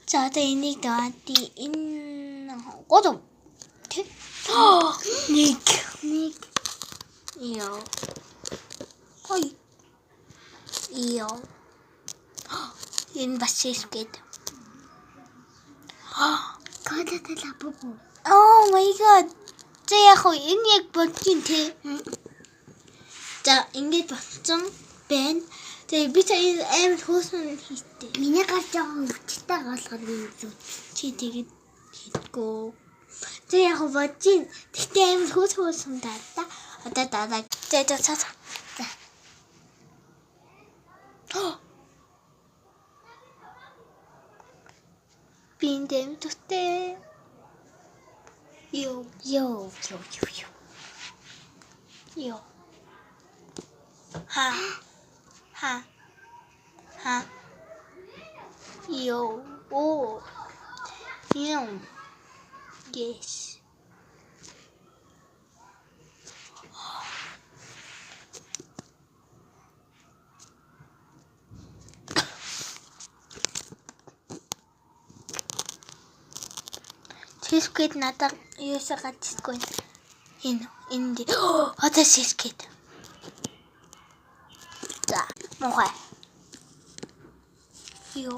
За одоо энийг даати энэ годом. Тэг. Нэг. Яа. Ой. Яа. Энэ бас шишгэд. Кодотел аппу. Oh my god. За яг энэ яг бодгийн те. За ингэж болсон байна. Тэгээ би та амар хөөсөн хийстээ. Миний гар жоохон өвчтэй голгоод юм зү. Чи тэгээд хийдгөө. За яг бодгийн. Тэгтээ амар хөөсөн даа. Одоо дараа. За цаа. За. Биндем тустэй. Yo. Ha. Yo. Oh. Yes. Шишгэд надад юусаа гацгүй. Энэ одоо шишгэд. За, мохой. Yo.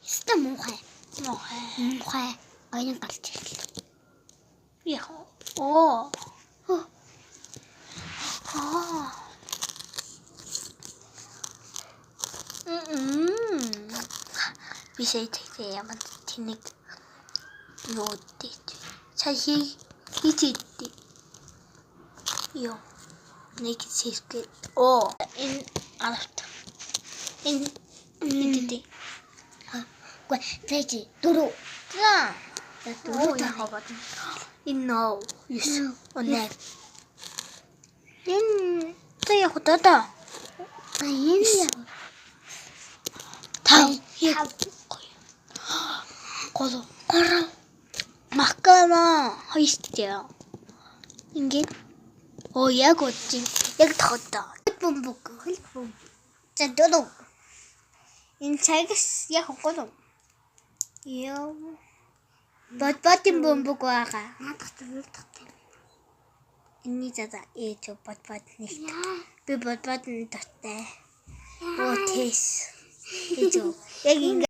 Яста мохой. Гойн галч ирлээ. Яа. Оо. Бишээ тэгтээ ямар тэнэг юу дий. Цаашаа хийчихдээ. Йоо. Нэг шишгэд. Оо. Энэ арт. Энэ дий. Гүй, тэжи дөрөв. За. Дөрөв яхаа бод. Энэ юус. Онаа. Энэ яг удаа. Энэ Тав. Гол. Макана хоёртээ. Ингээд. Оо яг үгүй. Яг тогтоо. бомбог. За дөрөв. Энэ цагс яг гол. Яа. Бот-ботын бомбог байгаа. Надад төгөлдөгтэй. Inni zada bot нэг. Би бот дуртай. Оо тэс. Яг ингэ